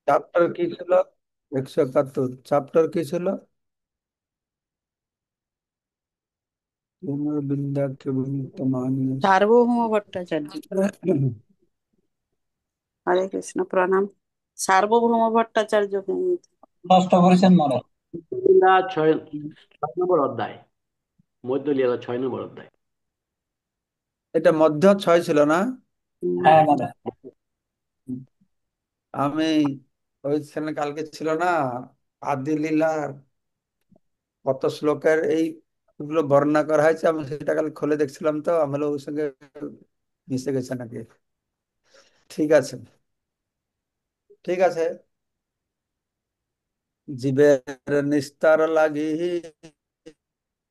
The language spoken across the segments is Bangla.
চ্যাপ্টার কি ছিল? 171 চ্যাপ্টার কি ছিল? বিন্দাকে মানুষ। সার্বভৌম ভট্টাচার্য। হরে কৃষ্ণ, প্রণাম। সার্বভৌম ভট্টাচার্য কিন্তু। নষ্ট করেছেন মনে। লীলা ছয় 6 নম্বর অধ্যায়, মধ্য লীলা 6 নম্বর অধ্যায়। এটা মধ্য 6 ছিল না? হ্যাঁ মনে। আমি ওইখানে কালকে ছিল না, আদি লীলার কত শ্লোকের এই গুলো বর্ণনা করা হয়েছে, আমি সেটা কাল খুলে দেখছিলাম, তো আমি হলো ওর সঙ্গে মিশে গেছে নাকি। ঠিক আছে, ঠিক আছে। জীবের নিস্তার লাগি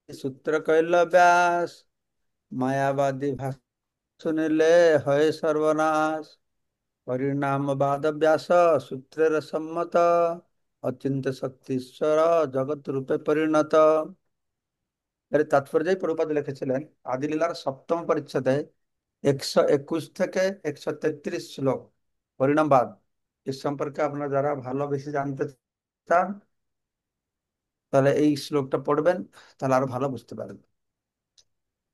সূত্র কইল ব্যাস, মায়াবাদী ভাষা শুনিলে হয় সর্বনাশ। পরিণামবাদ ব্যাস সূত্রের সম্মত, অচিন্ত্য শক্তিশ্বর জগৎ রূপে পরিণত। এর তাৎপর্যই প্রভুপাদ লিখেছিলেন আদি লীলার সপ্তম পরিচ্ছেদে 121 থেকে 133 শ্লোক পরিণামবাদ। এ সম্পর্কে আপনারা যারা ভালো বেশি জানতে চান, তাহলে এই শ্লোকটা পড়বেন, তাহলে আরো ভালো বুঝতে পারবেন।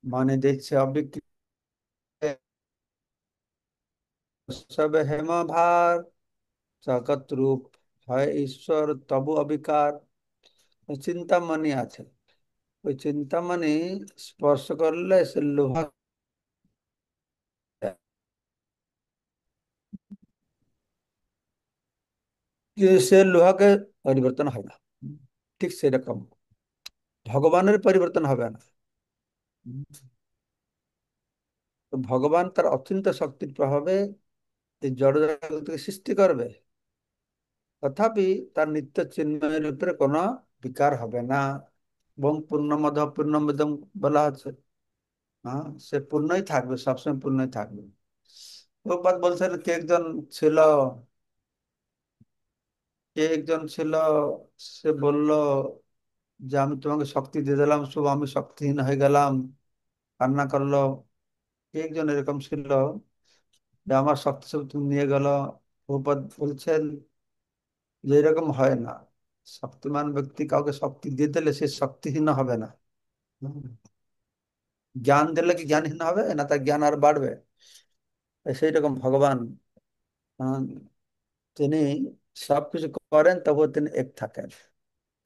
মানে দেখছে অবিকৃত সব হেম ভার, জগৎ রূপ হয় ঈশ্বর তবু অবিকার। চিন্তামণি আছে, ওই চিন্তামণি স্পর্শ করলে সে লোহা, সে লোহাকে পরিবর্তন হয় না। ঠিক সেরকম ভগবানের পরিবর্তন হবে না। তো ভগবান তার অচিন্ত্য শক্তির প্রভাবে এই জড় জগৎকে সৃষ্টি করবে, তথাপি তার নিত্য চিন্ময়ের উপরে কোনো বিকার হবে না। এবং পূর্ণমদ পূর্ণমিদম বলা আছে। হ্যাঁ, সে পূর্ণই থাকবে, সবসময় পূর্ণই থাকবে। প্রভুপাদ বলছেন কে একজন ছিল, সে বলল যে আমি তোমাকে শক্তি দিয়ে দিলাম, শুভ আমি শক্তিহীন হয়ে গেলাম, কান্না করলো। কে একজন এরকম ছিল যে আমার শক্তি সব তুমি নিয়ে গেল। প্রভুপাদ বলছেন যে এরকম হয় না। শক্তিমান ব্যক্তি কাউকে শক্তি দিয়ে দিলে সে শক্তিহীন হবে না। হুম। জ্ঞান দিলে কি জ্ঞানহীন হবে না? তার জ্ঞান আর বাড়বে। সেই রকম ভগবান, আহ, তিনি সবকিছু করেন, তবুও তিনি এক থাকেন,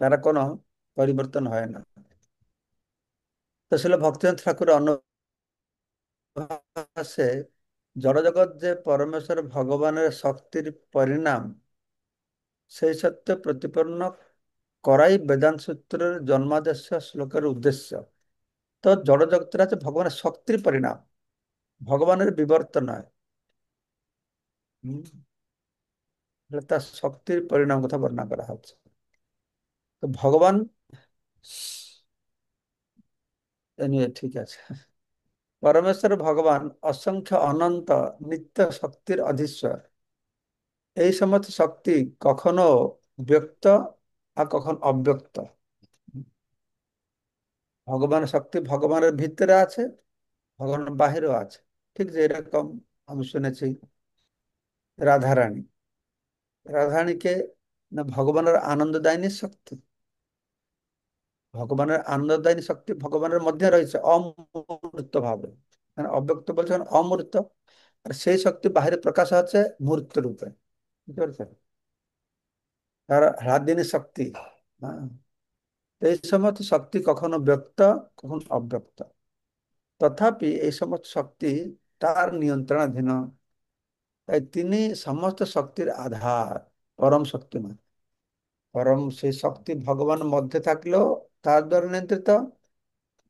তারা কোনো পরিবর্তন হয় না। তো ছিল ভক্তিনাথ ঠাকুর অনুভাসে জড়জগৎ যে পরমেশ্বর ভগবানের শক্তির পরিণাম, সেই সত্য প্রতিপন্ন করাই বেদান্ত সূত্রের জন্মাদেশ শ্লোকের উদ্দেশ্য। তো জড়জগতের আছে ভগবানের শক্তির পরিণাম, ভগবানের বিবর্তন নয়। হুম, তাহলে তার শক্তির পরিণাম কথা বর্ণনা করা হচ্ছে। তো ভগবান এ নিয়ে ঠিক আছে। পরমেশ্বর ভগবান অসংখ্য অনন্ত নিত্য শক্তির অধীশ্বর। এই সমস্ত শক্তি কখনো ব্যক্ত আর কখন অব্যক্ত। ভগবানের শক্তি ভগবানের ভিতরে আছে, ভগবানের বাহিরেও আছে। ঠিক যে এরকম আমি শুনেছি রাধারানী, রাধারানীকে না ভগবানের আনন্দদায়িনী শক্তি, ভগবানের আনন্দদায়িনী শক্তি ভগবানের মধ্যে রয়েছে অমূর্ত ভাবে। মানে অব্যক্ত বলছেন অমূর্ত, আর সেই শক্তি বাহিরে প্রকাশ হচ্ছে মূর্ত রূপে। বুঝতে পারছেন? তার হ্লাদিনী শক্তি। হ্যাঁ, এই সমস্ত শক্তি কখনো ব্যক্ত, কখনো অব্যক্ত। তথাপি এই সমস্ত শক্তি তার নিয়ন্ত্রণাধীন। তাই তিনি সমস্ত শক্তির আধার, পরম শক্তিমান। পরম সেই শক্তি ভগবানের মধ্যে থাকলেও তার দ্বারা নিয়ন্ত্রিত,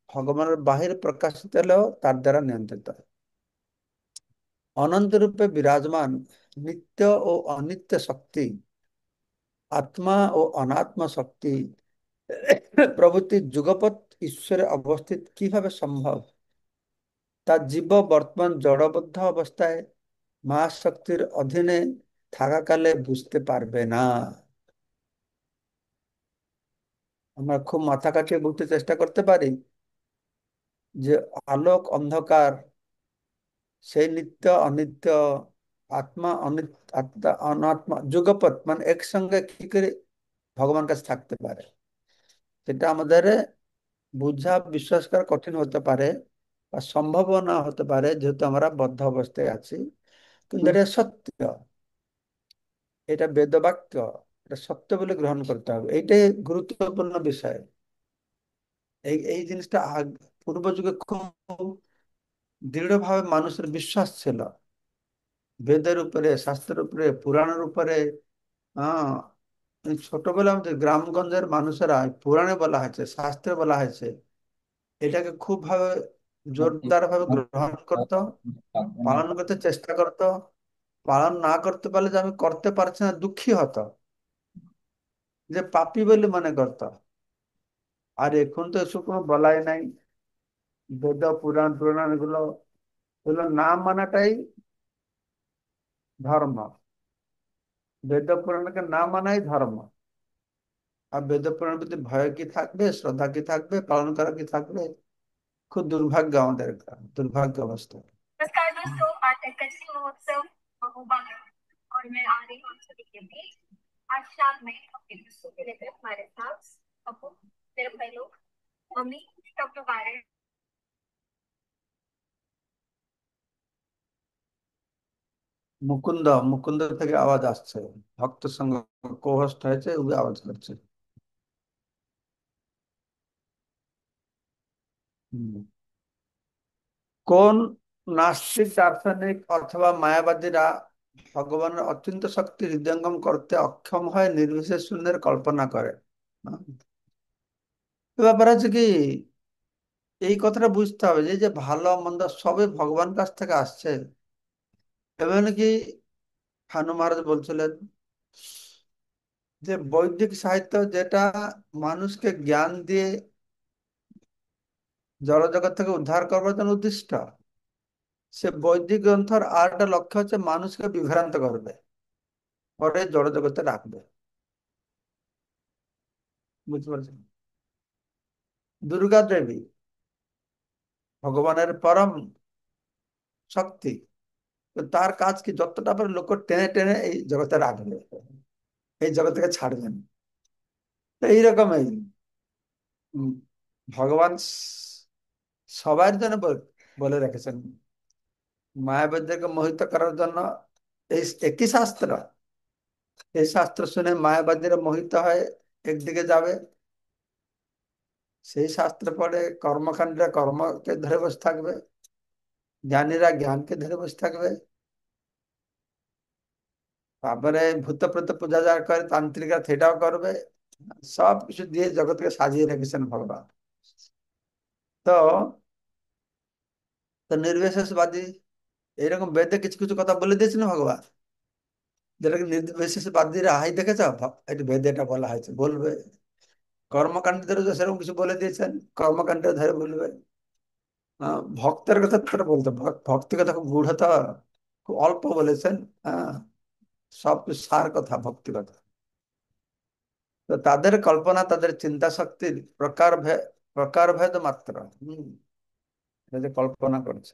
ভগবানের বাহিরে প্রকাশিত হলেও তার দ্বারা নিয়ন্ত্রিত। অনন্ত রূপে বিরাজমান নিত্য ও অনিত্য শক্তি, আত্মা ও অনাত্ম শক্তি প্রভৃতি যুগপৎ ঈশ্বরে অবস্থিত কিভাবে সম্ভব, তার জীব বর্তমান জড়বদ্ধ অবস্থায় মা শক্তির অধীনে থাকাকালে বুঝতে পারবে না। আমরা খুব মাথা কাটিয়ে বুঝতে চেষ্টা করতে পারি যে আলোক অন্ধকার, সেই নিত্য অনিত্য, আত্মা আত্মা অনাত্মা যুগপৎ মানে একসঙ্গে কি করে ভগবান কাছে থাকতে পারে, সেটা আমাদের বুঝা বিশ্বাস করা কঠিন হতে পারে বা সম্ভব না হতে পারে, যেহেতু আমরা বদ্ধ অবস্থায় আছি। কিন্তু এটা সত্য, এটা বেদবাক্য, এটা সত্য বলে গ্রহণ করতে হবে। এইটাই গুরুত্বপূর্ণ বিষয়। এই এই জিনিসটা পূর্ব যুগে খুব দৃঢ়ভাবে মানুষের বিশ্বাস ছিল, বেদের উপরে, শাস্ত্রের উপরে, পুরাণের উপরে। হ্যাঁ, এই ছোটবেলা আমাদের গ্রামগঞ্জের মানুষেরা পুরাণে বলা হয়েছে, শাস্ত্রে বলা হয়েছে, এটাকে খুব ভাবে জোরদার ভাবে গ্রহণ করতো, পালন করতে চেষ্টা করতো। পালন না করতে পারলে যে আমি করতে পারছি না দুঃখী হতো, যে পাপী বলে মনে করতো। আর এখন তো এসব কোনো বলাই নাই। বেদ পুরাণ পুরাণ এগুলো এগুলো না মানাটাই ধর্ম। বেদ পুরাণকে না মানাই ধর্ম। আর বেদ পুরাণের প্রতি ভয় কি থাকবে, শ্রদ্ধা কি থাকবে, পালন করা কি থাকবে? খুব দুর্ভাগ্য আমাদের, দুর্ভাগ্য অবস্থা। नमस्कार दोस्तों, आज है कच्ची महोत्सव महोबा में और मैं आ रही हूँ आप सभी के बीच। आज शाम में अपने दोस्तों के लेकर हमारे साथ अपू, मेरे भाई लोग, मम्मी, डॉक्टर बारह। মুকুন্দ, মুকুন্দ থেকে আওয়াজ আসছে, ভক্তের সঙ্গে কোহস্ট হয়েছে, ওই আওয়াজ করছে। হুম। কোন নাস্তিক দার্শনিক অথবা মায়াবাদীরা ভগবানের অচিন্ত শক্তি হৃদয়ঙ্গম করতে অক্ষম হয় নির্বিশেষ শূন্যের কল্পনা করে? হ্যাঁ। ব্যাপার আছে কি, এই কথাটা বুঝতে হবে যে যে ভালো মন্দ সবই ভগবান কাছ থেকে আসছে। এমনকি হানু মহারাজ বলছিলেন যে বৈদিক সাহিত্য যেটা মানুষকে জ্ঞান দিয়ে জড়জগৎ থেকে উদ্ধার করবার জন্য উদ্দিষ্ট, সে বৈদিক গ্রন্থর আর একটা লক্ষ্য হচ্ছে মানুষকে বিভ্রান্ত করবে, পরে জড়জগতে রাখবে। বুঝতে পারছেন? দুর্গা দেবী ভগবানের পরম শক্তি, তো তার কাজ কি যতটা পারে লোক টেনে টেনে এই জগতে রাখবে, এই জগৎ থেকে ছাড়বেন। তো এইরকমই উম, ভগবান সবার জন্য বলে রেখেছেন, মায়াবতীকে মোহিত করার জন্য। এই একই শাস্ত্র, এই শাস্ত্র শুনে মায়াবাদীরা মোহিত হয়, একদিকে যাবে। সেই শাস্ত্র পড়ে কর্মকাণ্ডীরা কর্মকে ধরে বসে থাকবে, জ্ঞানীরা জ্ঞানকে ধরে বসে থাকবে। তারপরে ভূত প্রেত পূজা যা করে তান্ত্রিকরা সেটাও করবে। সব কিছু দিয়ে জগৎকে সাজিয়ে রেখেছেন ভগবান। তো তো নির্বিশেষবাদী এরকম বেদে কিছু কিছু কথা বলে দিয়েছেন ভগবান, যেটাকে নির্বিশেষবাদীরা হাই দেখেছ, এটা বেদে এটা বলা হয়েছে বলবে। কর্মকাণ্ডীদেরও তো সেরকম কিছু বলে দিয়েছেন, কর্মকাণ্ড ধরে বলবে। ভক্তের কথা তো বলতে, ভক্তি কথা খুব গূঢ়তা খুব অল্প বলেছেন। হ্যাঁ, সব কিছু সার কথা, ভক্তি কথা। তো তাদের কল্পনা, তাদের চিন্তা শক্তির প্রকারভেদ মাত্র। হম, এটা যে কল্পনা করছে।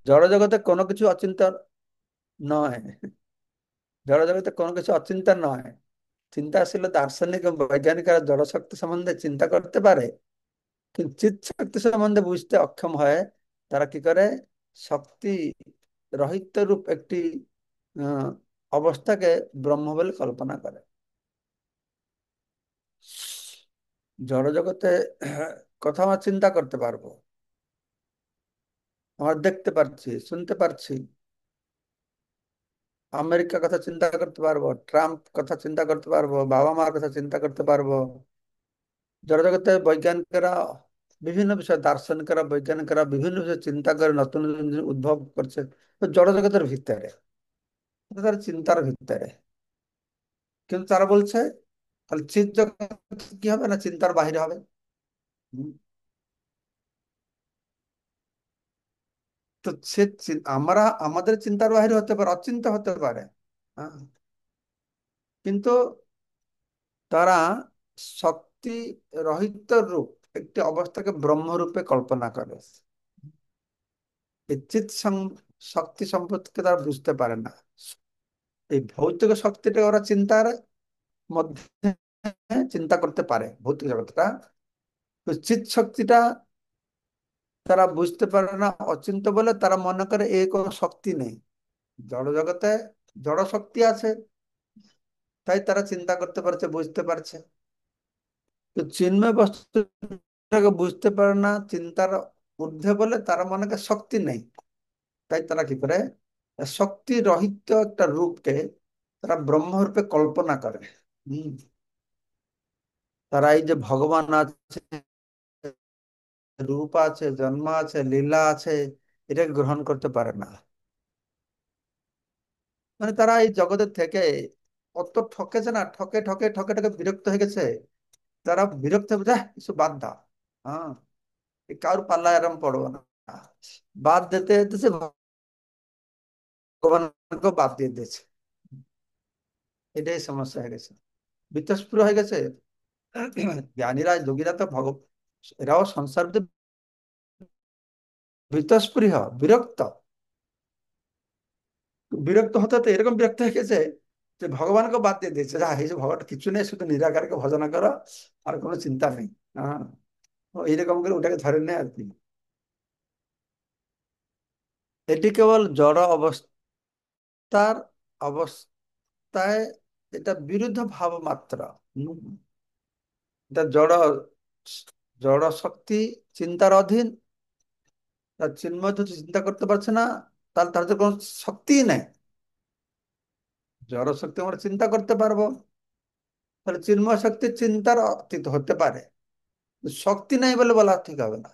জড়জগতে কোনো কিছু অচিন্তা নয়, জড়জগতে কোনো কিছু অচিন্তা নয়। চিন্তাশীল দার্শনিক এবং বৈজ্ঞানিকরা জড়শক্তি সম্বন্ধে চিন্তা করতে পারে, কিন্তু চিৎ শক্তি সম্বন্ধে বুঝতে অক্ষম হয়। তারা কি করে, শক্তি রহিত রূপ একটি আহ, অবস্থাকে ব্রহ্ম বলে কল্পনা করে। জড়জগতে কথা আমরা চিন্তা করতে পারবো, আমরা দেখতে পারছি, শুনতে পারছি। আমেরিকার কথা চিন্তা করতে পারবো, ট্রাম্প কথা চিন্তা করতে পারবো, বাবা মার কথা চিন্তা করতে পারবো। জড়জগতে বৈজ্ঞানিকরা বিভিন্ন বিষয়, দার্শনিকরা বৈজ্ঞানিকরা বিভিন্ন বিষয় চিন্তা করে নতুন নতুন জিনিস উদ্ভব করছে। তো জড়জগতের ভিতরে, এটা তার চিন্তার ভিতরে। কিন্তু তারা বলছে তাহলে চিৎ জগৎ কি হবে না, চিন্তার বাহিরে হবে। হুম। তো সে আমরা আমাদের চিন্তার বাহিরে হতে পারে, অচিন্তা হতে পারে। হ্যাঁ, কিন্তু তারা শক্তি রহিত রূপ একটি অবস্থাকে ব্রহ্মরূপে কল্পনা করে। এই শক্তি সম্পর্কে তারা বুঝতে পারে না। এই ভৌতিক শক্তিটা ওরা চিন্তার মধ্যে চিন্তা করতে পারে, ভৌতিক জগৎটা। তো চিৎ শক্তিটা তারা বুঝতে পারে না, অচিন্ত্য বলে তারা মনে করে এই কোনো শক্তি নেই। জড় জগতে জড় শক্তি আছে, তাই তারা চিন্তা করতে পারছে, বুঝতে পারছে। তো চিন্ময় বস্তুটাকে বুঝতে পারে না, চিন্তার ঊর্ধ্বে বলে তারা মনে করে শক্তি নেই। তাই তারা কি করে, শক্তি রহিত একটা রূপকে তারা ব্রহ্মরূপে কল্পনা করে। হম তারা এই যে ভগবান আছে, রূপ আছে, জন্ম আছে, লীলা আছে, এটাকে গ্রহণ করতে পারে না। মানে তারা এই জগতের থেকে অত ঠকেছে না, ঠকে ঠকে ঠকে ঠকে বিরক্ত হয়ে গেছে। তারা বিরক্ত হয়ে যায়, কিছু বাদ দাও। হ্যাঁ, এই কারোর পাল্লা এরম পড়বো না, বাদ দিতে দিতেছে, ভগবানকে বাদ দিয়ে দিয়েছে। এটাই সমস্যা হয়ে গেছে, বীতস্পৃহ হয়ে গেছে। জ্ঞানীরা যোগীরা তো এরাও সংসার বীতস্পৃহ, বিরক্ত। বিরক্ত হতে হতে এরকম বিরক্ত হয়ে গেছে যে ভগবানকে বাদ দিয়ে দিয়েছে, যা এই যে ভগবান কিছু নেই, শুধু নিরাকারকে ভজনা করো, আর কোনো চিন্তা নেই। হ্যাঁ, এইরকম করে ওটাকে ধরে নেয় আর কি। এটি কেবল জড় অবস্থার অবস্থায়, এটা বিরুদ্ধ ভাব মাত্র। হম, এটা জড়, জড় শক্তি চিন্তার অধীন। তার চিন্ময় তো চিন্তা করতে পারছে না, তাহলে তার তো কোনো শক্তিই নাই। জড় শক্তি আমরা চিন্তা করতে পারবো, তাহলে চিন্ময় শক্তি চিন্তার অতীত হতে পারে। শক্তি নাই বলে বলা ঠিক হবে না।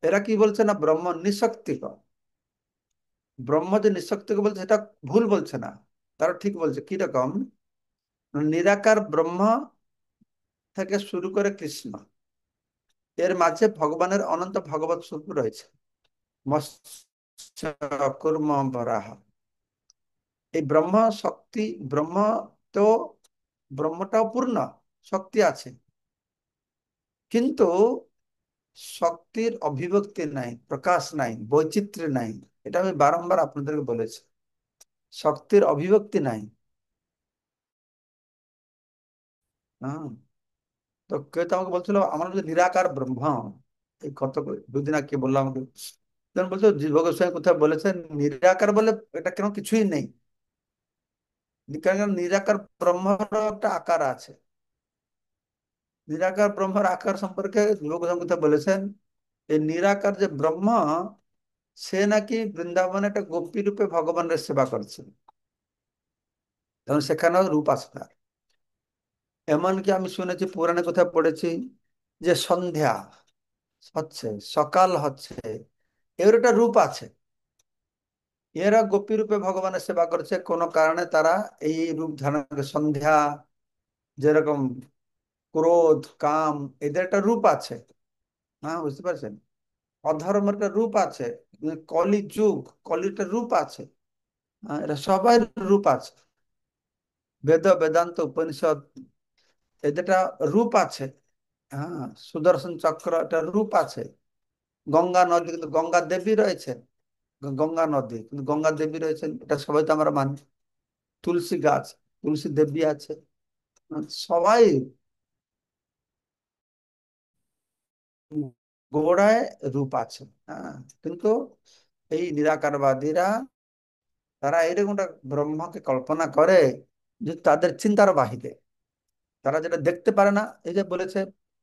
এরা কি বলছে না, ব্রহ্ম নিঃশক্তিক। ব্রহ্ম যে নিঃশক্তিক বলছে এটা ভুল বলছে না, তারা ঠিক বলছে। কিরকম, নিরাকার ব্রহ্ম থেকে শুরু করে কৃষ্ণ, এর মাঝে ভগবানের অনন্ত ভগবত স্বরূপ রয়েছে। মৎস্য, কুর্ম, বরাহ, এই ব্রহ্ম শক্তি, ব্রহ্ম তো, ব্রহ্মটাও পূর্ণ শক্তি আছে, কিন্তু শক্তির অভিব্যক্তি নাই, প্রকাশ নাই, বৈচিত্র্য নাই। এটা আমি বারংবার আপনাদেরকে বলেছি, শক্তির অভিব্যক্তি নাই। হ্যাঁ, তো কেউ তো আমাকে বলছিল আমার যে নিরাকার ব্রহ্ম, এই কত দুদিন আগে বললাম আমাকে, তখন বলছো জীব গোস্বামী কোথায় বলেছেন নিরাকার বলে এটা কেন কিছুই নেই। কারণ নিরাকার ব্রহ্মর একটা আকার আছে। নিরাকার ব্রহ্মের আকার সম্পর্কে জীব গোস্বামী কোথায় বলেছেন, এই নিরাকার যে ব্রহ্ম, সে নাকি বৃন্দাবনে একটা গোপী রূপে ভগবানের সেবা করছে, তখন সেখানেও রূপ আছে তার। এমনকি আমি শুনেছি, পুরাণে কোথায় পড়েছি, যে সন্ধ্যা হচ্ছে, সকাল হচ্ছে, এর একটা রূপ আছে। এরা গোপী রূপে ভগবানের সেবা করছে, কোনো কারণে তারা এই রূপ ধারণ করে। সন্ধ্যা যেরকম, ক্রোধ, কাম, এদের একটা রূপ আছে। হ্যাঁ, বুঝতে পারছেন, অধর্মের একটা রূপ আছে। কলি যুগ, কলির একটা রূপ আছে। হ্যাঁ, এরা সবাই রূপ আছে। বেদ, বেদান্ত, উপনিষদ, এদের একটা রূপ আছে। হ্যাঁ, সুদর্শন চক্র একটা রূপ আছে। গঙ্গা নদী, কিন্তু গঙ্গা দেবী রয়েছে, গঙ্গা নদী কিন্তু গঙ্গা দেবী রয়েছেন, এটা সবাই তো আমরা মানি। তুলসী গাছ, তুলসী দেবী আছে। সবাই গোড়ায় রূপ আছে। হ্যাঁ, কিন্তু এই নিরাকারবাদীরা, তারা এরকম একটা ব্রহ্মকে কল্পনা করে যে তাদের চিন্তার বাহিরে। তারা যেটা দেখতে পারে না, এই যে বলেছে,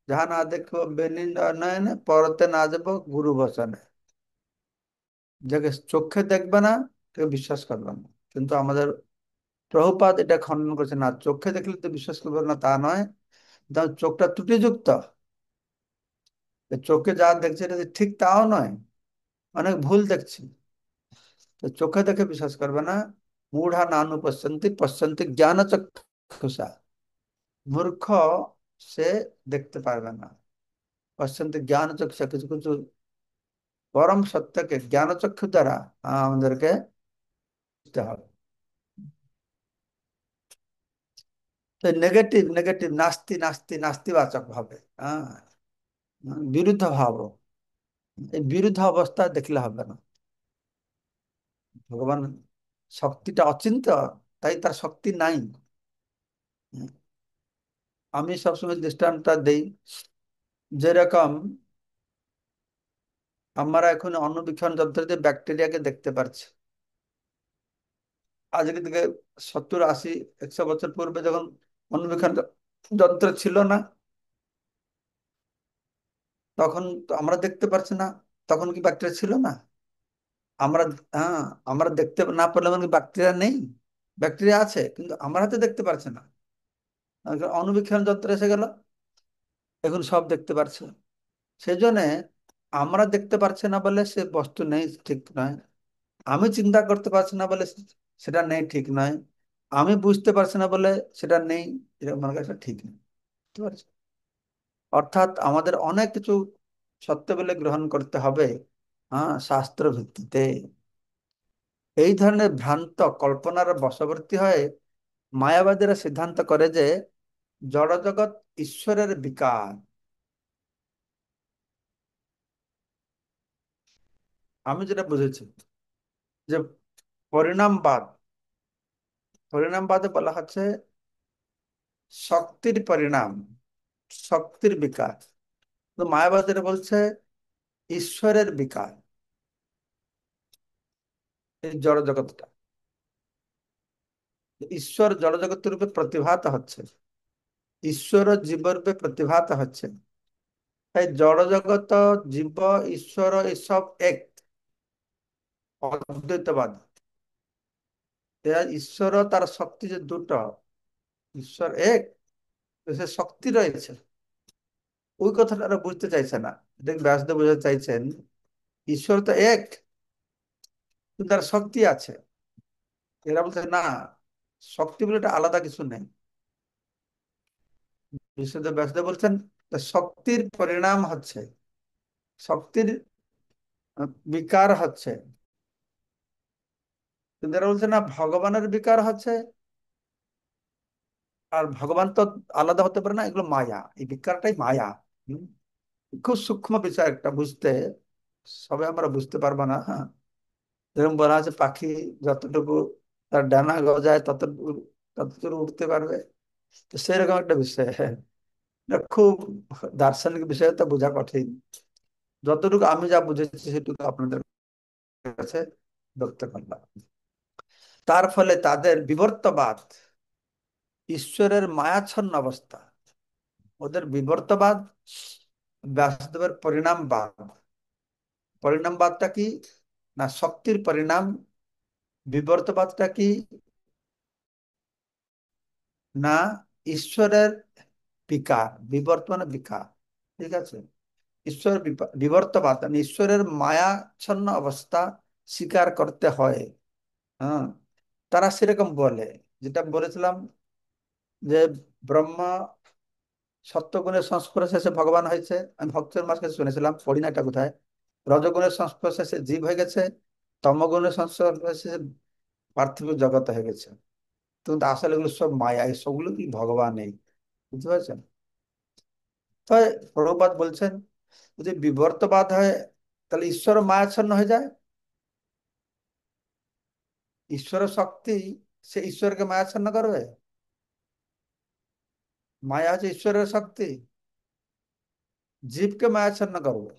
যাহা না দেখবো বেনি নয়নে, পরতে না যাবো গুরু বচনে। যাকে চোখে দেখবে না তাকে বিশ্বাস করবে না। কিন্তু আমাদের প্রভুপাদ এটা খণ্ডন করেছে, না চোখে দেখলে তো বিশ্বাস করবে না তা নয়, তার চোখটা ত্রুটিযুক্ত। চোখে যা দেখছে এটা যে ঠিক তাও নয়, অনেক ভুল দেখছি। তো চোখে দেখে বিশ্বাস করবে না। মূঢ়া নানু পশ্যন্তি পশ্যন্তি জ্ঞান চক্ষুষা, মূর্খ সে দেখতে পারবে না। পশ্যন্তি জ্ঞান চক্ষুষা, কিছু কিছু পরম সত্যকে জ্ঞান চক্ষু দ্বারা আমাদেরকে বুঝতে হবে। তো নেগেটিভ নেগেটিভ, নাস্তি নাস্তি নাস্তিবাচক ভাবে, হ্যাঁ, বিরুদ্ধ ভাব, এই বিরুদ্ধ অবস্থা দেখলে হবে না। ভগবান শক্তিটা অচিন্ত্য, তাই তার শক্তি নাই। আমি সবসময় দৃষ্টান্তটা দেই, যেরকম আমরা এখন অণুবীক্ষণ যন্ত্র দিয়ে ব্যাকটেরিয়াকে দেখতে পারছি। আজকে থেকে 70, 80, 100 বছর পূর্বে যখন অণুবীক্ষণ যন্ত্র ছিল না, তখন তো আমরা দেখতে পারছি না। তখন কি ব্যাকটেরিয়া ছিল না? আমরা, হ্যাঁ, আমরা দেখতে না পারলে মানে ব্যাকটেরিয়া নেই? ব্যাকটেরিয়া আছে, কিন্তু আমরা হয়তো দেখতে পারছি না। অণুবীক্ষণ যন্ত্র এসে গেল, এখন সব দেখতে পারছে। সেই জন্য আমরা দেখতে পারছি না বলে সে বস্তু নেই, ঠিক নয়। আমি চিন্তা করতে পারছি না বলে সেটা নেই, ঠিক নয়। আমি বুঝতে পারছি না বলে সেটা নেই, এটা আমার কাছে ঠিক নেই। বুঝতে পারছি? অর্থাৎ আমাদের অনেক কিছু সত্য বলে গ্রহণ করতে হবে, হ্যাঁ, শাস্ত্র ভিত্তিতে। এই ধরনের ভ্রান্ত কল্পনার বশবর্তী হয়ে মায়াবাদীরা সিদ্ধান্ত করে যে জড়জগৎ ঈশ্বরের বিকার। আমি যেটা বুঝেছি যে পরিণামবাদ, পরিণামবাদে বলা হচ্ছে শক্তির পরিণাম, শক্তির বিকাশ। তো মায়াবাদীরা বলছে ঈশ্বরের বিকার, এই জড় জগৎটা। ঈশ্বর জড় জগতের রূপে প্রতিভাত হচ্ছে, ঈশ্বর জীবরূপে প্রতিভাত হচ্ছে। তাই জড় জগত, জীব, ঈশ্বর এসব এক, অদ্বৈতবাদ। ঈশ্বর তার শক্তি যে দুটো, ঈশ্বর এক, সে শক্তি রয়েছে, ওই কথাটা ওরা বুঝতে চাইছে না। দেখ, ব্যাসদেব বোঝাতে চাইছেন ঈশ্বর তো এক, কিন্তু তার শক্তি আছে। এরা বলছে না, শক্তি বলে এটা আলাদা কিছু নেই। বিশুদ্ধ ব্যাসদেব বলছেন শক্তির পরিণাম হচ্ছে, শক্তির বিকার হচ্ছে। কিন্তু এরা বলছে না, ভগবানের বিকার হচ্ছে। আর ভগবান তো আলাদা হতে পারে না, এগুলো মায়া, এই বিকারটাই মায়া। হুম? খুব সূক্ষ্ম বিষয় একটা, বুঝতে সবে আমরা বুঝতে পারবো না। হ্যাঁ, যেরকম বলা আছে পাখি যতটুকু তার ডানা গজায় ততটুকু ততটুকু উঠতে পারবে, তো সেরকম একটা বিষয়। হ্যাঁ, এটা খুব দার্শনিক বিষয়, তো বোঝা কঠিন। যতটুকু আমি যা বুঝেছি সেটুকু আপনাদের কাছে ব্যক্ত করলাম। তার ফলে তাদের বিবর্তবাদ, ঈশ্বরের মায়াচ্ছন্ন অবস্থা, ওদের বিবর্তবাদ, ব্যাসদেবের পরিণামবাদ। পরিণামবাদটা কি? না শক্তির পরিণাম। বিবর্তবাদটা কি? না ঈশ্বরের বিকার, বিবর্তমান বিকার। ঠিক আছে? ঈশ্বর বিবর্তবাদ মানে ঈশ্বরের মায়াচ্ছন্ন অবস্থা স্বীকার করতে হয়। হ্যাঁ, তারা সেরকম বলে, যেটা বলেছিলাম যে ব্রহ্মা সত্যগুণের সংস্পর্শে সে ভগবান হয়েছে। আমি ভক্তের মাস কাছে শুনেছিলাম, পড়ি না এটা কোথায়। রজগুণের সংস্পর্শে সে জীব হয়ে গেছে, তমগুণের সংস্পর্শে সে পার্থিব জগৎ হয়ে গেছে। কিন্তু আসলে এগুলো সব মায়া, এই সবগুলো কি ভগবান নেই। বুঝতে পারছেন? তাই প্রভুপাদ বলছেন যদি বিবর্তবাদ হয়, তাহলে ঈশ্বর মায়াচ্ছন্ন হয়ে যায়। ঈশ্বরের শক্তি, সে ঈশ্বরকে মায়াচ্ছন্ন করবে? মায়া হচ্ছে ঈশ্বরের শক্তি, জীবকে মায়াচ্ছন্ন করবে,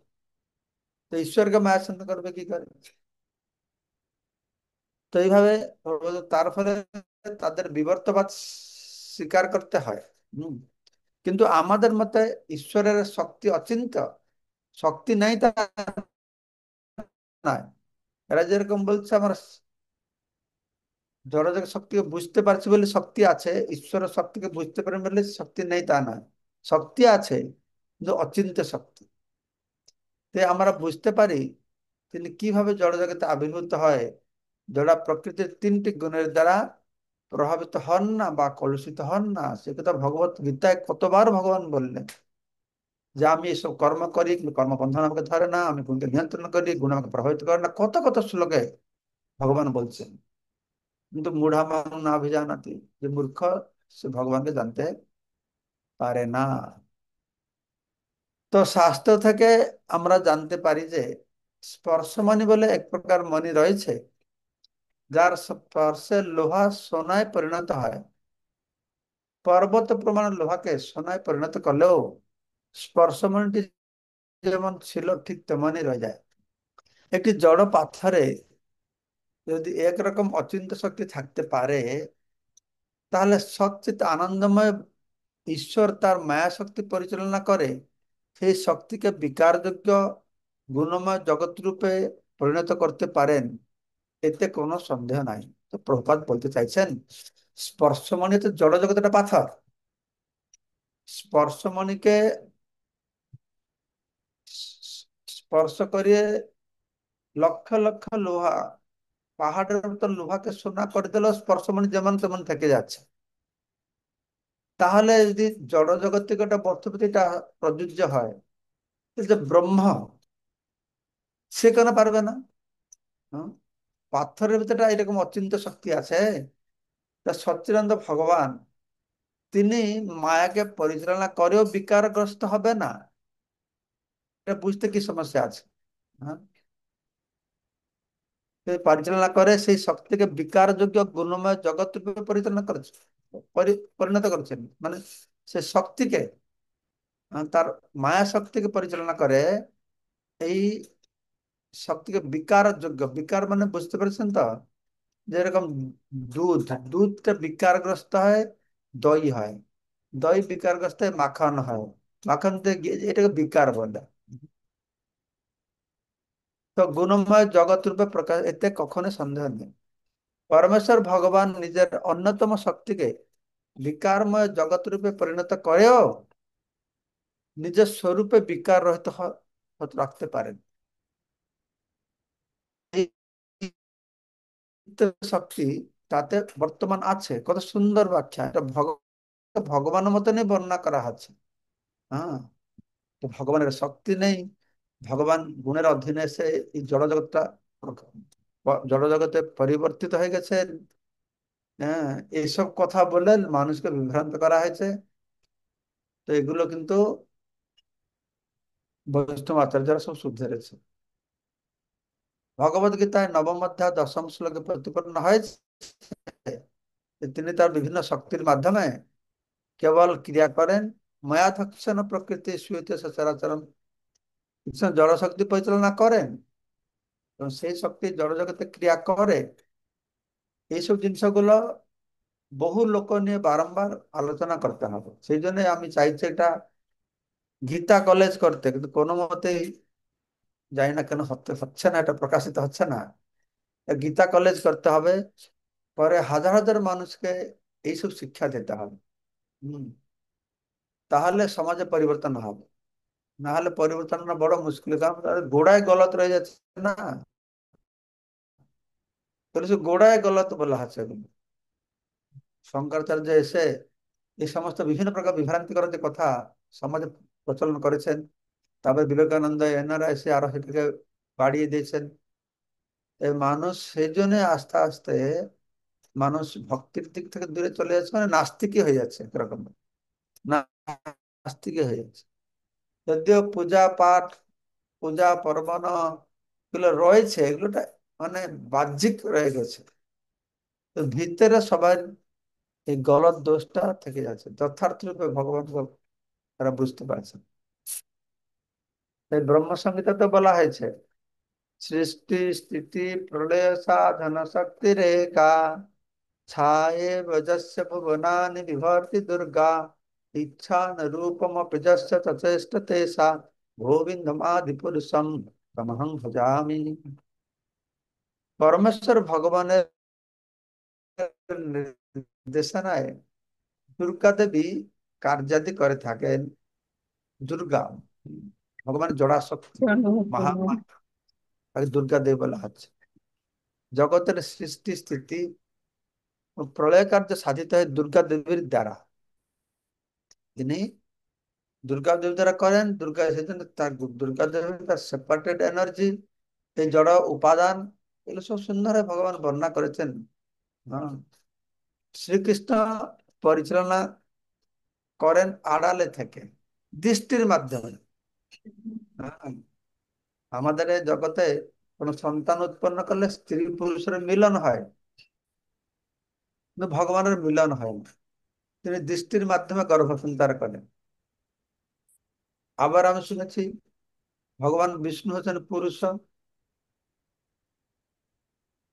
তো ঈশ্বরকে মায়াচ্ছন্ন করবে কি করে? তো এইভাবে তার ফলে তাদের বিবর্তবাদ স্বীকার করতে হয়। হম, কিন্তু আমাদের মতে ঈশ্বরের শক্তি অচিন্ত, শক্তি নেই তা নয়। এরা যেরকম বলছে আমরা জড়জগৎ শক্তিকে বুঝতে পারছি বলে শক্তি আছে, ঈশ্বরের শক্তিকে বুঝতে পারেন বলে শক্তি নেই তা নয়। শক্তি আছে, কিন্তু অচিন্ত্য শক্তি। তাই আমরা বুঝতে পারি তিনি কিভাবে জড়জগতে আবির্ভূত হয়। যারা প্রকৃতির 3টি গুণের দ্বারা প্রভাবিত হন না বা কলুষিত হন না, সে কথা ভগবত গীতায় কতবার ভগবান বললেন যে আমি এসব কর্ম করি কিন্তু কর্মবন্ধন আমাকে ধরে না, আমি গুণকে নিয়ন্ত্রণ করি, গুণ আমাকে প্রভাবিত করে না, কত কত শ্লোকে ভগবান বলছেন। কিন্তু মূঢ়ামাং না অভিজানাতি, যে মূর্খ সে ভগবানকে জানতে পারে না। তো শাস্ত্র থেকে আমরা জানতে পারি যে স্পর্শমণি বলে এক প্রকার মণি রয়েছে, যার স্পর্শে লোহা সোনায় পরিণত হয়। পর্বত প্রমাণ লোহাকে সোনায় পরিণত করলেও স্পর্শমণিটি যেমন ছিল ঠিক তেমনই রয়ে যায়। একটি জড় পাথরে যদি একরকম অচিন্ত্য শক্তি থাকতে পারে, তাহলে সবচেয়ে আনন্দময় ঈশ্বর তার মায়া শক্তি পরিচালনা করে সেই শক্তিকে বিকারযোগ্য গুণময় জগৎ রূপে পরিণত করতে পারেন, এতে কোনো সন্দেহ নাই। তো প্রভুপাদ বলতে চাইছেন, স্পর্শমণি তো জড় জগৎ একটা পাথর। স্পর্শমণিকে স্পর্শ করিয়ে লক্ষ লক্ষ লোহা, পাহাড়ের মতো লোহাকে সোনা করে দিলেও স্পর্শমণি যেমন তেমন থেকে যাচ্ছে। তাহলে যদি জড় জগৎ থেকে একটা বস্তুপতিটা প্রযোজ্য হয়, এই যে ব্রহ্ম, সে কেন পারবে না? হ্যাঁ? পাথরের ভিতরে এরকম অচিন্ত্য শক্তি আছে। তা সচ্চিদানন্দ ভগবান তিনি মায়াকে পরিচালনা করেও বিকারগ্রস্ত হবে না, এটা বুঝতে কি সমস্যা আছে? হ্যাঁ, সে পরিচালনা করে সেই শক্তিকে বিকারযোগ্য গুণময় জগৎ রূপে পরিচালনা করেছে, পরিণত করেছেন। মানে সে শক্তিকে, তার মায়া শক্তিকে পরিচালনা করে। এই শক্তিকে বিকার যোগ্য, বিকার মানে বুঝতে পেরেছেন তো? যেরকম দুধ, দুধটা বিকারগ্রস্ত হয়, দই হয়। দই বিকারগ্রস্ত হয়, মাখন হয়। মাখন থেকে এটাকে বিকার বলে। তো গুণময় জগৎ রূপে প্রকাশ, এতে কখনো সন্দেহ নেই। পরমেশ্বর ভগবান নিজের অন্যতম শক্তিকে বিকারময় জগৎ রূপে পরিণত করেও নিজের স্বরূপে বিকার রহিত রাখতে পারেন। এই শক্তি তাতে বর্তমান আছে। কত সুন্দর ব্যাখ্যা! এটা ভগবানের মতনই বর্ণনা করা হচ্ছে। হ্যাঁ, তো ভগবানের শক্তি নেই, ভগবান গুণের অধীনে এসে এই জড়জগৎটা, জড়জগতে পরিবর্তিত হয়ে গেছে। হ্যাঁ, এইসব কথা বলে মানুষকে বিভ্রান্ত করা হয়েছে। তো এগুলো কিন্তু বৈষ্ণব আচার্যরা সব শুধরেছে। ভগবত গীতায় নবম অধ্যায় দশম শ্লোকে প্রতিপন্ন হয়েছে যে তিনি তার বিভিন্ন শক্তির মাধ্যমে কেবল ক্রিয়া করেন। মায়াধ্যক্ষণ প্রকৃতি সুইতে সচরাচরণ, জড় শক্তি পরিচালনা করেন এবং সেই শক্তি জড় জগতে ক্রিয়া করে। এইসব জিনিসগুলো বহু লোক নিয়ে বারংবার আলোচনা করতে হবে। সেই জন্য আমি চাইছি এটা গীতা কলেজ করতে, কিন্তু কোনো মতেই জানি না কেন হচ্ছে না, এটা প্রকাশিত হচ্ছে না। গীতা কলেজ করতে হবে, পরে হাজার হাজার মানুষকে এইসব শিক্ষা দিতে হবে। হম, তাহলে সমাজে পরিবর্তন হবে। না হলে পরিবর্তন না বড় মুশকিল, কারণ তাদের গোড়ায় গলত রয়ে যাচ্ছে না। তাহলে সে গোড়ায় গলত বলা আছে এগুলো। শঙ্করাচার্য এসে এই সমস্ত বিভিন্ন প্রকার বিভ্রান্তিকর যে কথা সমাজে প্রচলন করেছেন, তারপরে বিবেকানন্দ এনারা এসে আরো সেটাকে বাড়িয়ে দিয়েছেন। এই মানুষ সেই জন্য আস্তে আস্তে মানুষ ভক্তির দিক থেকে দূরে চলে যাচ্ছে, মানে নাস্তিকই হয়ে যাচ্ছে একরকম। নাস্তিকই হয়ে যাচ্ছে। যদিও পূজা পাঠ, পূজা পার্বণ এগুলো রয়েছে, এগুলোটা মানে বাহ্যিক রয়ে গেছে। তো ভিতরে সবার এই গলদ দোষটা থেকে যাচ্ছে, যথার্থ রূপে ভগবান তারা বুঝতে পারছেন। এই ব্রহ্ম সংহিতাতে বলা হয়েছে, সৃষ্টি স্থিতি প্রলয় সাধন শক্তি রেখা ছায়ে বজস্য ভুবনানি বিভর্তি দুর্গা ইচ্ছা রূপমপি যস্য তচেষ্ট তেষা গোবিন্দমাদি পুরুষম তমহং ভজামি। পরমেশ্বর ভগবানের নির্দেশনায় দুর্গা দেবী কার্যাদি করে থাকেন। দুর্গা ভগবান জোড়া শক্তি, মহামায়া, তাকে দুর্গা দেবী বলা হচ্ছে। জগতের সৃষ্টি স্থিতি ও প্রলয় কার্য সাধিত হয় দুর্গা দেবীর দ্বারা। তিনি দুর্গা দেবী দ্বারা করেন। দুর্গা সেজন্য তার দুর্গা দেবী তার সেপারেটেড এনার্জি, এই জড় উপাদান, এগুলো সব সুন্দর ভগবান বর্ণনা করেছেন। হ্যাঁ, শ্রীকৃষ্ণ পরিচালনা করেন আড়ালে থেকে, দৃষ্টির মাধ্যমে। হ্যাঁ, আমাদের এই জগতে কোন সন্তান উৎপন্ন করলে স্ত্রী পুরুষের মিলন হয়, কিন্তু ভগবানের মিলন হয় না। তিনি দৃষ্টির মাধ্যমে গর্ভসন্ধান করেন। আবার আমি শুনেছি ভগবান বিষ্ণু হচ্ছেন পুরুষ,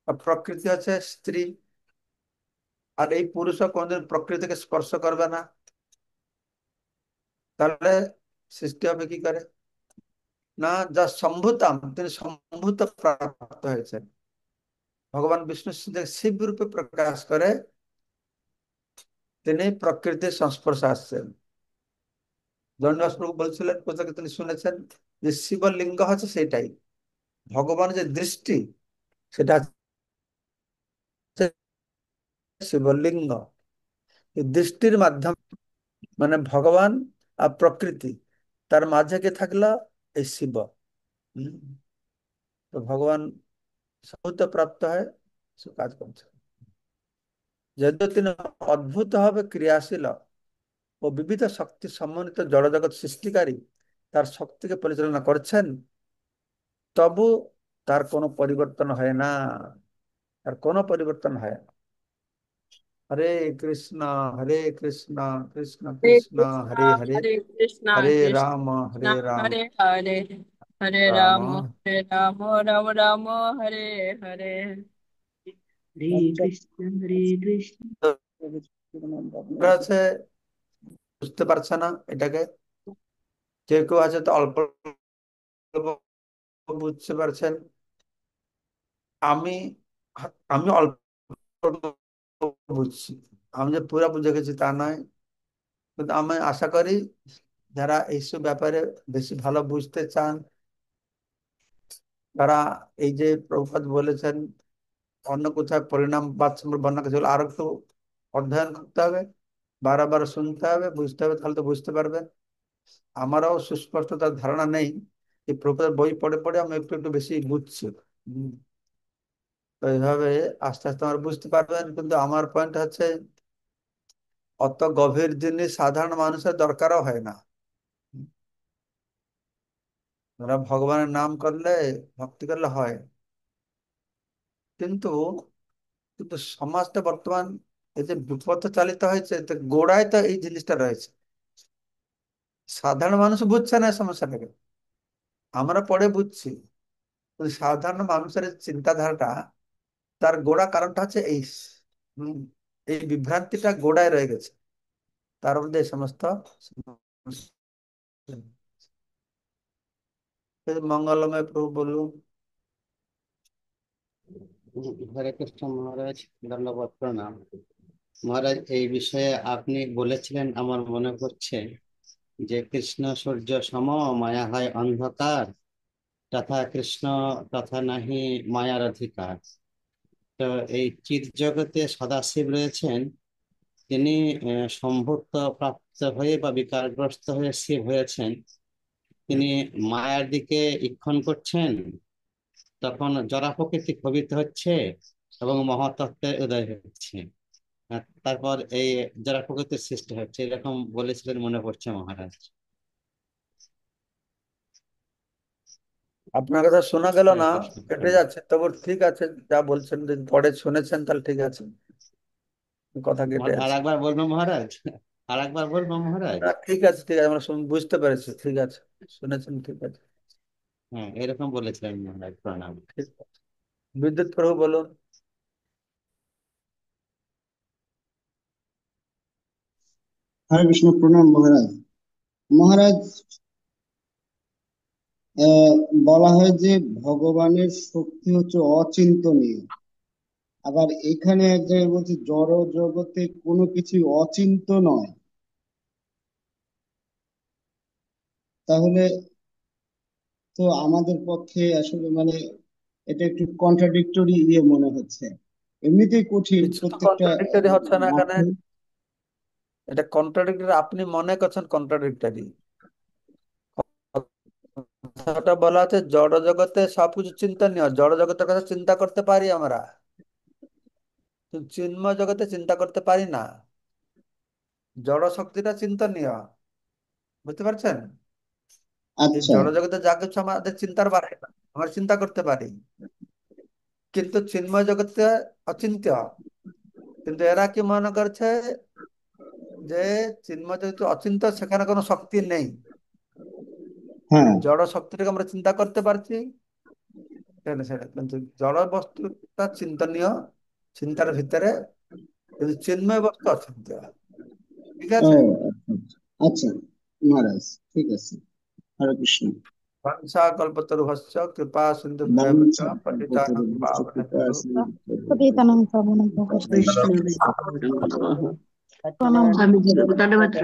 আর প্রকৃতি হচ্ছে স্ত্রী। আর এই পুরুষ কোনদিন প্রকৃতিকে স্পর্শ করবে না, তাহলে সৃষ্টি হবে কি করে? না, যা সম্ভূতাম, তিনি সম্ভূত প্রাপ্ত হয়েছেন। ভগবান বিষ্ণু শিব রূপে প্রকাশ করে তিনি প্রকৃতির সংস্পর্শে আসছেন। জগন্নাথ প্রভু বলছিলেন, কোথাকে তিনি শুনেছেন যে শিবলিঙ্গ হচ্ছে সেটাই, ভগবান যে দৃষ্টি সেটা হচ্ছে শিবলিঙ্গ। এই দৃষ্টির মাধ্যমে মানে ভগবান আর প্রকৃতি, তার মাঝে কে থাকলো? এই শিব। হম। তো ভগবান সমুদ্র প্রাপ্ত হয়, সে কাজ করছে। যেহেতু তিনি অদ্ভুত ভাবে ক্রিয়াশীল ও বিবিধ শক্তি সমন্বিত জড়জগৎ সৃষ্টিকারী, তার শক্তিকে পরিচালনা করছেন, তবু তার কোনো পরিবর্তন হয় না। তার কোনো পরিবর্তন হয় না। হরে কৃষ্ণ, হরে কৃষ্ণ, কৃষ্ণ हरे কৃষ্ণ, कृष्णा হরে हरे, हरे कृष्णा हरे कृष्ण राम, कृष्ण हरे राम, हरे हरे हरे राम। राम हरे राम राम राम हरे हरे। হরে কৃষ্ণ হরে কৃষ্ণ। আছে, বুঝতে পারছে না এটাকে। কেউ কেউ আছে তো অল্প অল্প বুঝতে পারছেন। আমি আমি অল্প অল্প বুঝছি। আমি যে পুরো বুঝে গেছি তা নয়, কিন্তু আমি আশা করি যারা এইসব ব্যাপারে বেশি ভালো বুঝতে চান, তারা এই যে প্রভুপাদ বলেছেন অন্য কোথায় পরিণাম বাচ্চা বর্ণনা করেছে, আর একটু অধ্যয়ন করতে হবে, বারবার শুনতে হবে, বুঝতে হবে, তাহলে তো বুঝতে পারবেন। আমারও সুস্পষ্ট তার ধারণা নেই। এই প্রভুপাদের বই পড়ে পড়ে আমি একটু একটু বেশি বুঝছি। হম। তো এইভাবে আস্তে আস্তে আমার বুঝতে পারবেন। কিন্তু আমার পয়েন্ট হচ্ছে অত গভীর জিনিস সাধারণ মানুষের দরকারও হয় না। ওরা ভগবানের নাম করলে, ভক্তি করলে হয়। কিন্তু কিন্তু সমাজটা বর্তমান এই যে বিপথে চালিত হয়েছে, তো গোড়ায় তো এই জিনিসটা রয়েছে। সাধারণ মানুষ বুঝছে না এই সমস্যাটাকে, আমরা পরে বুঝছি। কিন্তু সাধারণ মানুষের এই চিন্তাধারাটা, তার গোড়া কারণটা হচ্ছে এই হম, এই বিভ্রান্তিটা গোড়ায় রয়ে গেছে, তার মধ্যে এই সমস্ত সমস্যা। এই মঙ্গলময় প্রভু বলুন। হরে কৃষ্ণ মহারাজ, ধন্যবাদ, প্রণাম মহারাজ। এই বিষয়ে আপনি বলেছিলেন, আমার মনে পড়ছে যে কৃষ্ণ সূর্য সম, মায়া হয় অন্ধকার, তথা কৃষ্ণ তথা নাহি মায়ার অধিকার। তো এই চিৎ জগতে সদাশিব রয়েছেন, তিনি সম্ভুক্ত প্রাপ্ত হয়ে বা বিকারগ্রস্ত হয়ে শিব হয়েছেন। তিনি মায়ার দিকে ঈক্ষণ করছেন, তখন জড়া প্রকৃতি ক্ষোভিত হচ্ছে এবং মহাতত্ত্বের উদয় হচ্ছে। আর তারপর এই যারা প্রকৃতির সৃষ্টি হচ্ছে, এরকম বলেছিলেন মনে পড়ছে মহারাজ। আপনার কথা শোনা গেল হরে না, কৃষ্ণ, কেটে প্রণাম। যাচ্ছে, তবু ঠিক আছে যা বলছেন, যদি পরে শুনেছেন তাহলে ঠিক আছে। কথা কেটে আর আছে। একবার বলবো মহারাজ, আর একবার বলবো মহারাজ। না, ঠিক আছে ঠিক আছে, আমরা বুঝতে পেরেছি, ঠিক আছে। শুনেছেন, ঠিক আছে। হ্যাঁ, এরকম বলেছিলেন মহারাজ, প্রণাম। ঠিক আছে। বিদ্যুৎ প্রভু বলুন। হরে কৃষ্ণ, প্রণাম মহারাজ। মহারাজ, আহ, বলা হয় যে ভগবানের শক্তি হচ্ছে অচিন্তনীয়। আবার এখানে এক জায়গায় বলছে জড় জগতে কোনো কিছু অচিন্ত নয়। তাহলে তো আমাদের পক্ষে আসলে এটা একটু কন্ট্রাডিক্টরি মনে হচ্ছে। এমনিতেই কঠিন কিছু তো প্রত্যেকটা কন্ট্রাডিক্টরি হচ্ছে না এখানে। অর্থে। এটা কন্ট্রাডিক্টরি আপনি মনে করছেন কন্ট্রাডিক্টরি। কথাটা বলা আছে জড় জগতে সবকিছু চিন্তনীয়, জড় জগতের কথা চিন্তা করতে পারি আমরা, কিন্তু চিন্ময় জগতে চিন্তা করতে পারি না। জড় শক্তিটা চিন্তনীয়, বুঝতে পারছেন? এই আচ্ছা। জড় জগতে যা কিছু আমাদের চিন্তার বাইরে না, আমরা চিন্তা করতে পারি, কিন্তু চিন্ময় জগতে অচিন্ত্য। কিন্তু এরা কি মনে করছে যে চিন্ময় যেহেতু অচিন্ত, সেখানে কোনো শক্তি নেই। হ্যাঁ জড় শক্তিটাকে আমরা চিন্তা করতে পারছি, সেটা সেটা কিন্তু জড় বস্তুটা চিন্তনীয় চিন্তার ভিতরে, কিন্তু চিন্ময় বস্তু অচিন্ত। ঠিক ও আছে। আচ্ছা মহারাজ, ঠিক আছে। হরে কৃষ্ণ। वंशा कल्पतरुभ्यश्च कृपा सिंधु বাঞ্ছা पतितानं কৃপা पावनेभ्यो पतितानां पावनेभ्यो वैष्णवेभ्यो वैष्णवेभ्यो नमः। प्रणाम। स्वामी जी, धन्यवाद।